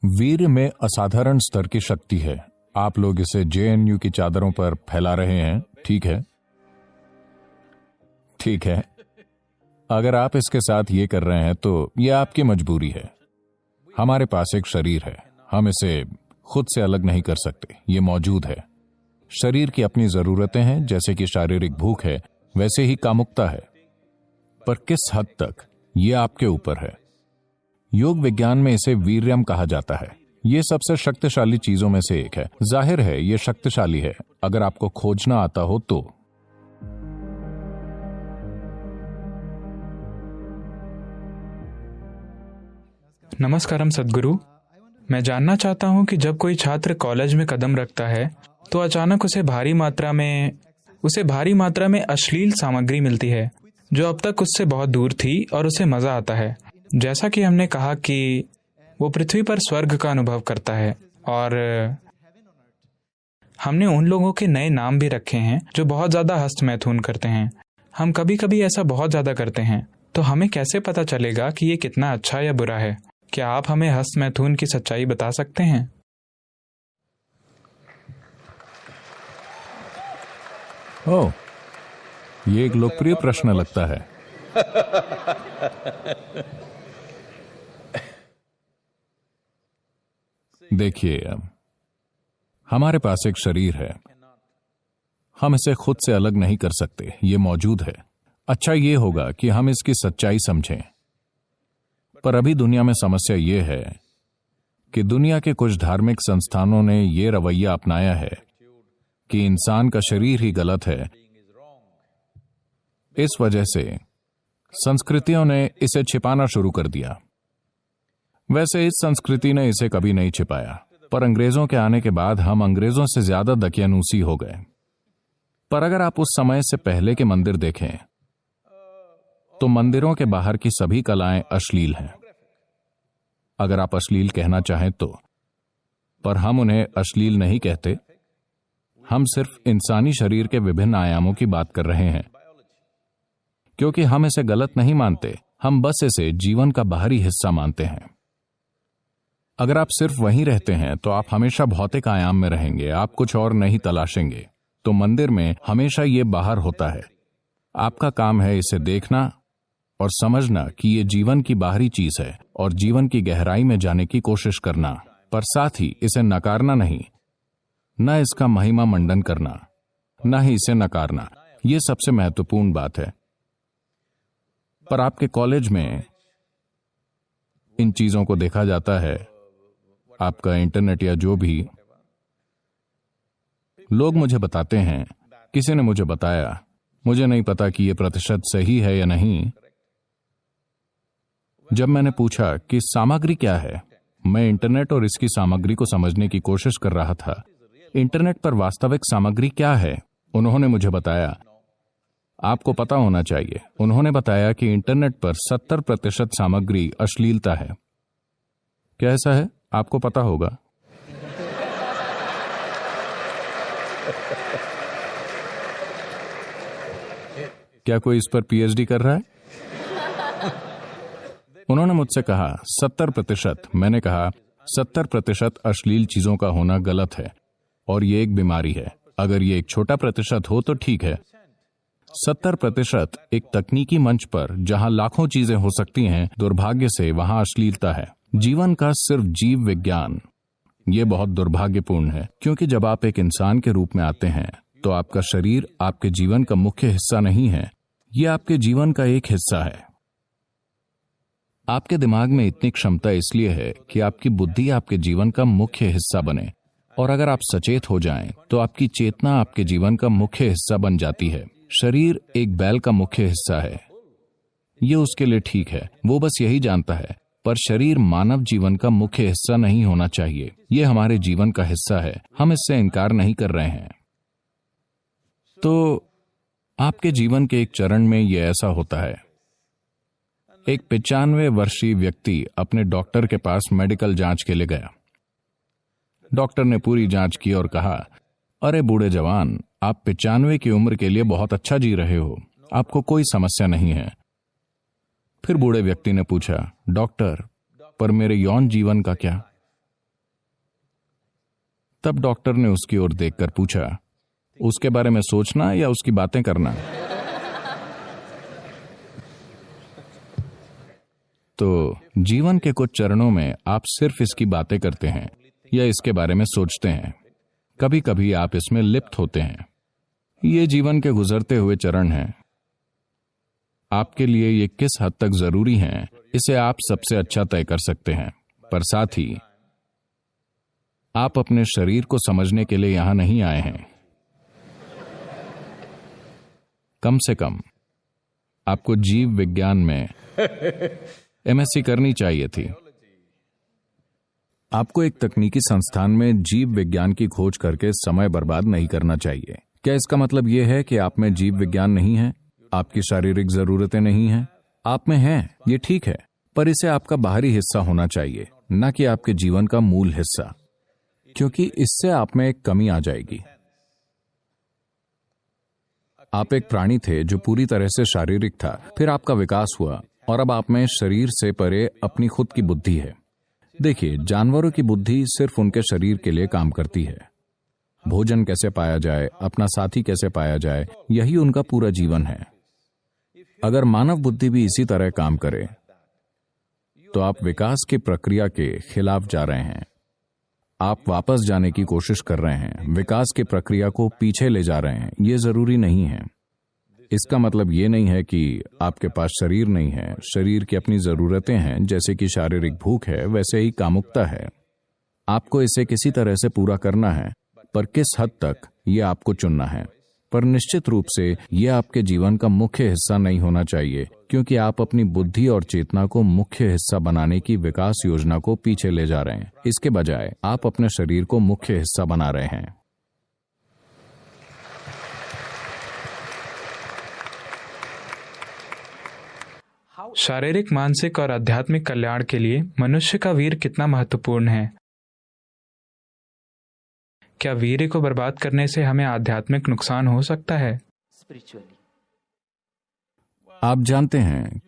वीर में असाधारण स्तर की शक्ति है। आप लोग इसे जेएनयू की चादरों पर फैला रहे हैं, ठीक है? ठीक है। अगर आप इसके साथ ये कर रहे हैं तो यह आपकी मजबूरी है। हमारे पास एक शरीर है, हम इसे खुद से अलग नहीं कर सकते, ये मौजूद है। शरीर की अपनी जरूरतें हैं, जैसे कि शारीरिक भूख है, वैसे ही कामुकता है। पर किस हद तक, यह आपके ऊपर है। योग विज्ञान में इसे वीर्यम कहा जाता है। यह सबसे शक्तिशाली चीजों में से एक है। जाहिर है यह शक्तिशाली है, अगर आपको खोजना आता हो तो। नमस्कारम सद्गुरु। मैं जानना चाहता हूं कि जब कोई छात्र कॉलेज में कदम रखता है तो अचानक उसे भारी मात्रा में अश्लील सामग्री मिलती है जो अब तक उससे बहुत दूर थी, और उसे मजा आता है। जैसा कि हमने कहा कि वो पृथ्वी पर स्वर्ग का अनुभव करता है, और हमने उन लोगों के नए नाम भी रखे हैं जो बहुत ज्यादा हस्तमैथुन करते हैं। हम कभी कभी ऐसा बहुत ज्यादा करते हैं, तो हमें कैसे पता चलेगा कि ये कितना अच्छा या बुरा है? क्या आप हमें हस्तमैथुन की सच्चाई बता सकते हैं? ओह, ये एक लोकप्रिय प्रश्न लगता है। देखिए, हमारे पास एक शरीर है, हम इसे खुद से अलग नहीं कर सकते, ये मौजूद है। अच्छा ये होगा कि हम इसकी सच्चाई समझें। पर अभी दुनिया में समस्या ये है कि दुनिया के कुछ धार्मिक संस्थानों ने यह रवैया अपनाया है कि इंसान का शरीर ही गलत है। इस वजह से संस्कृतियों ने इसे छिपाना शुरू कर दिया। वैसे इस संस्कृति ने इसे कभी नहीं छिपाया, पर अंग्रेजों के आने के बाद हम अंग्रेजों से ज्यादा दकियानूसी हो गए। पर अगर आप उस समय से पहले के मंदिर देखें तो मंदिरों के बाहर की सभी कलाएं अश्लील हैं, अगर आप अश्लील कहना चाहें तो। पर हम उन्हें अश्लील नहीं कहते, हम सिर्फ इंसानी शरीर के विभिन्न आयामों की बात कर रहे हैं। क्योंकि हम इसे गलत नहीं मानते, हम बस इसे जीवन का बाहरी हिस्सा मानते हैं। अगर आप सिर्फ वहीं रहते हैं तो आप हमेशा भौतिक आयाम में रहेंगे, आप कुछ और नहीं तलाशेंगे। तो मंदिर में हमेशा ये बाहर होता है। आपका काम है इसे देखना और समझना कि ये जीवन की बाहरी चीज है और जीवन की गहराई में जाने की कोशिश करना, पर साथ ही इसे नकारना नहीं, न इसका महिमा मंडन करना, न ही इसे नकारना। यह सबसे महत्वपूर्ण बात है। पर आपके कॉलेज में इन चीजों को देखा जाता है, आपका इंटरनेट या जो भी। लोग मुझे बताते हैं, किसी ने मुझे बताया, मुझे नहीं पता कि यह प्रतिशत सही है या नहीं। जब मैंने पूछा कि सामग्री क्या है, मैं इंटरनेट और इसकी सामग्री को समझने की कोशिश कर रहा था। इंटरनेट पर वास्तविक सामग्री क्या है? उन्होंने मुझे बताया, आपको पता होना चाहिए। उन्होंने बताया कि इंटरनेट पर 70% सामग्री अश्लीलता है। क्या ऐसा है? आपको पता होगा। क्या कोई इस पर पीएचडी कर रहा है? उन्होंने मुझसे कहा 70%। मैंने कहा 70% अश्लील चीजों का होना गलत है और ये एक बीमारी है। अगर ये एक छोटा प्रतिशत हो तो ठीक है। 70% एक तकनीकी मंच पर जहां लाखों चीजें हो सकती हैं, दुर्भाग्य से वहां अश्लीलता है। जीवन का सिर्फ जीव विज्ञान, ये बहुत दुर्भाग्यपूर्ण है। क्योंकि जब आप एक इंसान के रूप में आते हैं तो आपका शरीर आपके जीवन का मुख्य हिस्सा नहीं है, ये आपके जीवन का एक हिस्सा है। आपके दिमाग में इतनी क्षमता इसलिए है कि आपकी बुद्धि आपके जीवन का मुख्य हिस्सा बने, और अगर आप सचेत हो जाएं तो आपकी चेतना आपके जीवन का मुख्य हिस्सा बन जाती है। शरीर एक बैल का मुख्य हिस्सा है, ये उसके लिए ठीक है, वो बस यही जानता है। पर शरीर मानव जीवन का मुख्य हिस्सा नहीं होना चाहिए। ये हमारे जीवन का हिस्सा है, हम इससे इनकार नहीं कर रहे हैं। तो आपके जीवन के एक चरण में यह ऐसा होता है। एक 95 वर्षीय व्यक्ति अपने डॉक्टर के पास मेडिकल जांच के लिए गया। डॉक्टर ने पूरी जांच की और कहा, अरे बूढ़े जवान, आप 95 की उम्र के लिए बहुत अच्छा जी रहे हो, आपको कोई समस्या नहीं है। फिर बूढ़े व्यक्ति ने पूछा, डॉक्टर, पर मेरे यौन जीवन का क्या? तब डॉक्टर ने उसकी ओर देखकर पूछा, उसके बारे में सोचना या उसकी बातें करना? तो जीवन के कुछ चरणों में आप सिर्फ इसकी बातें करते हैं या इसके बारे में सोचते हैं। कभी कभी आप इसमें लिप्त होते हैं। ये जीवन के गुजरते हुए चरण हैं। आपके लिए ये किस हद तक जरूरी हैं, इसे आप सबसे अच्छा तय कर सकते हैं। पर साथ ही आप अपने शरीर को समझने के लिए यहां नहीं आए हैं। कम से कम आपको जीव विज्ञान में एमएससी करनी चाहिए थी। आपको एक तकनीकी संस्थान में जीव विज्ञान की खोज करके समय बर्बाद नहीं करना चाहिए। क्या इसका मतलब यह है कि आप में जीव विज्ञान नहीं है, आपकी शारीरिक जरूरतें नहीं हैं? आप में हैं, ये ठीक है, पर इसे आपका बाहरी हिस्सा होना चाहिए, न कि आपके जीवन का मूल हिस्सा, क्योंकि इससे आप में एक कमी आ जाएगी। आप एक प्राणी थे जो पूरी तरह से शारीरिक था, फिर आपका विकास हुआ और अब आप में शरीर से परे अपनी खुद की बुद्धि है। देखिए, जानवरों की बुद्धि सिर्फ उनके शरीर के लिए काम करती है। भोजन कैसे पाया जाए, अपना साथी कैसे पाया जाए, यही उनका पूरा जीवन है। अगर मानव बुद्धि भी इसी तरह काम करे तो आप विकास की प्रक्रिया के खिलाफ जा रहे हैं। आप वापस जाने की कोशिश कर रहे हैं, विकास की प्रक्रिया को पीछे ले जा रहे हैं। यह जरूरी नहीं है। इसका मतलब ये नहीं है कि आपके पास शरीर नहीं है। शरीर की अपनी जरूरतें हैं, जैसे कि शारीरिक भूख है, वैसे ही कामुकता है। आपको इसे किसी तरह से पूरा करना है, पर किस हद तक ये आपको चुनना है। पर निश्चित रूप से यह आपके जीवन का मुख्य हिस्सा नहीं होना चाहिए, क्योंकि आप अपनी बुद्धि और चेतना को मुख्य हिस्सा बनाने की विकास योजना को पीछे ले जा रहे हैं। इसके बजाय आप अपने शरीर को मुख्य हिस्सा बना रहे हैं। शारीरिक, मानसिक और आध्यात्मिक कल्याण के लिए मनुष्य का वीर कितना महत्वपूर्ण है। क्या वीर्य को बर्बाद करने से हमें आध्यात्मिक नुकसान हो सकता है? आप जानते हैं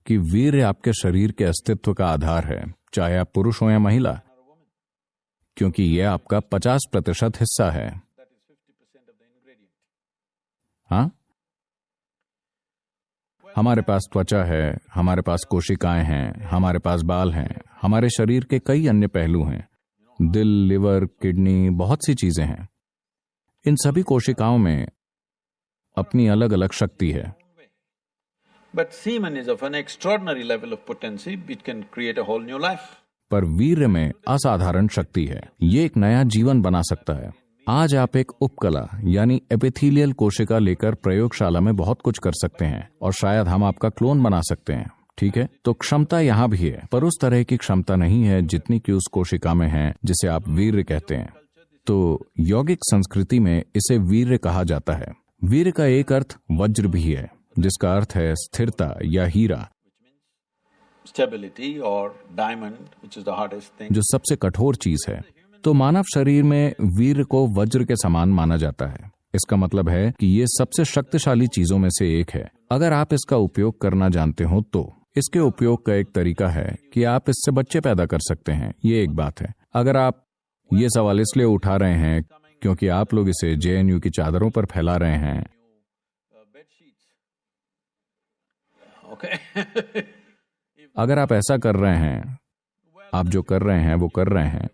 कि वीर्य आपके शरीर के अस्तित्व का आधार है, चाहे आप पुरुष हो या महिला, क्योंकि यह आपका 50% हिस्सा है। हाँ, हमारे पास त्वचा है, हमारे पास कोशिकाएं हैं, हमारे पास बाल हैं, हमारे शरीर के कई अन्य पहलू हैं, दिल, लिवर, किडनी, बहुत सी चीजें हैं। इन सभी कोशिकाओं में अपनी अलग अलग शक्ति है। But semen is of an extraordinary level of potency, it can create a whole new life. पर वीर्य में असाधारण शक्ति है, ये एक नया जीवन बना सकता है। आज आप एक उपकला यानी एपिथेलियल कोशिका लेकर प्रयोगशाला में बहुत कुछ कर सकते हैं और शायद हम आपका क्लोन बना सकते हैं। ठीक है, तो क्षमता यहाँ भी है, पर उस तरह की क्षमता नहीं है जितनी कि उस कोशिका में है जिसे आप वीर्य कहते हैं। तो यौगिक संस्कृति में इसे वीर्य कहा जाता है। वीर्य का एक अर्थ वज्र भी है, जिसका अर्थ है स्थिरता या हीरा, Stability or diamond, which is the hardest thing. जो सबसे कठोर चीज है। तो मानव शरीर में वीर्य को वज्र के समान माना जाता है। इसका मतलब है कि ये सबसे शक्तिशाली चीजों में से एक है, अगर आप इसका उपयोग करना जानते हो तो। इसके उपयोग का एक तरीका है कि आप इससे बच्चे पैदा कर सकते हैं, ये एक बात है। अगर आप ये सवाल इसलिए उठा रहे हैं क्योंकि आप लोग इसे जेएनयू की चादरों पर फैला रहे हैं, Okay. अगर आप ऐसा कर रहे हैं, आप जो कर रहे हैं वो कर रहे हैं,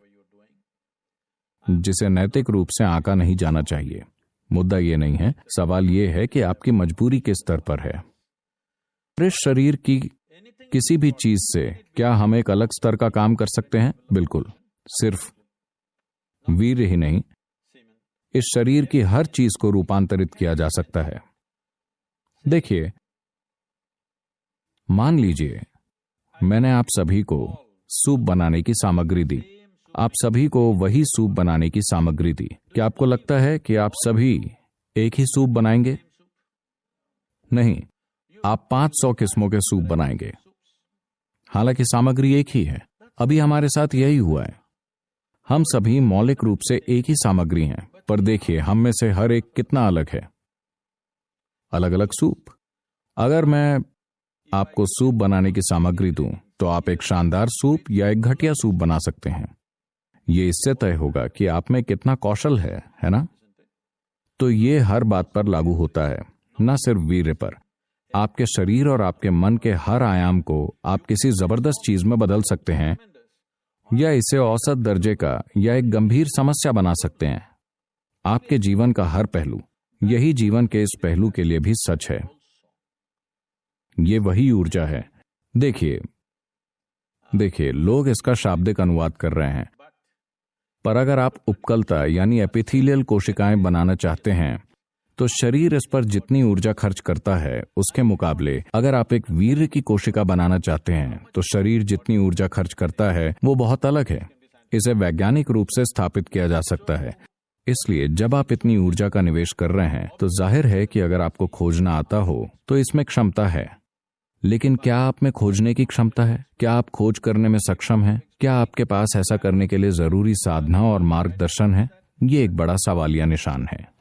जिसे नैतिक रूप से आंका नहीं जाना चाहिए। मुद्दा ये नहीं है, सवाल ये है कि आपकी मजबूरी किस स्तर पर है। इस शरीर की किसी भी चीज से क्या हम एक अलग स्तर का काम कर सकते हैं? बिल्कुल। सिर्फ वीर्य ही नहीं, इस शरीर की हर चीज को रूपांतरित किया जा सकता है। देखिए, मान लीजिए मैंने आप सभी को सूप बनाने की सामग्री दी, आप सभी को वही सूप बनाने की सामग्री दी। क्या आपको लगता है कि आप सभी एक ही सूप बनाएंगे? नहीं, आप 500 किस्मों के सूप बनाएंगे, हालांकि सामग्री एक ही है। अभी हमारे साथ यही हुआ है, हम सभी मौलिक रूप से एक ही सामग्री हैं, पर देखिए हम में से हर एक कितना अलग है। अलग अलग सूप। अगर मैं आपको सूप बनाने की सामग्री दूं तो आप एक शानदार सूप या एक घटिया सूप बना सकते हैं। ये इससे तय होगा कि आप में कितना कौशल है ना? तो ये हर बात पर लागू होता है, न सिर्फ वीर्य पर। आपके शरीर और आपके मन के हर आयाम को आप किसी जबरदस्त चीज में बदल सकते हैं या इसे औसत दर्जे का या एक गंभीर समस्या बना सकते हैं। आपके जीवन का हर पहलू, यही जीवन के इस पहलू के लिए भी सच है। ये वही ऊर्जा है। देखिए, लोग इसका शाब्दिक अनुवाद कर रहे हैं, पर अगर आप उपकलता यानी एपिथेलियल कोशिकाएं बनाना चाहते हैं तो शरीर इस पर जितनी ऊर्जा खर्च करता है उसके मुकाबले अगर आप एक वीर्य की कोशिका बनाना चाहते हैं तो शरीर जितनी ऊर्जा खर्च करता है वो बहुत अलग है। इसे वैज्ञानिक रूप से स्थापित किया जा सकता है। इसलिए जब आप इतनी ऊर्जा का निवेश कर रहे हैं तो जाहिर है कि अगर आपको खोजना आता हो तो इसमें क्षमता है। लेकिन क्या आप में खोजने की क्षमता है? क्या आप खोज करने में सक्षम हैं? क्या आपके पास ऐसा करने के लिए जरूरी साधना और मार्गदर्शन है? ये एक बड़ा सवालिया निशान है।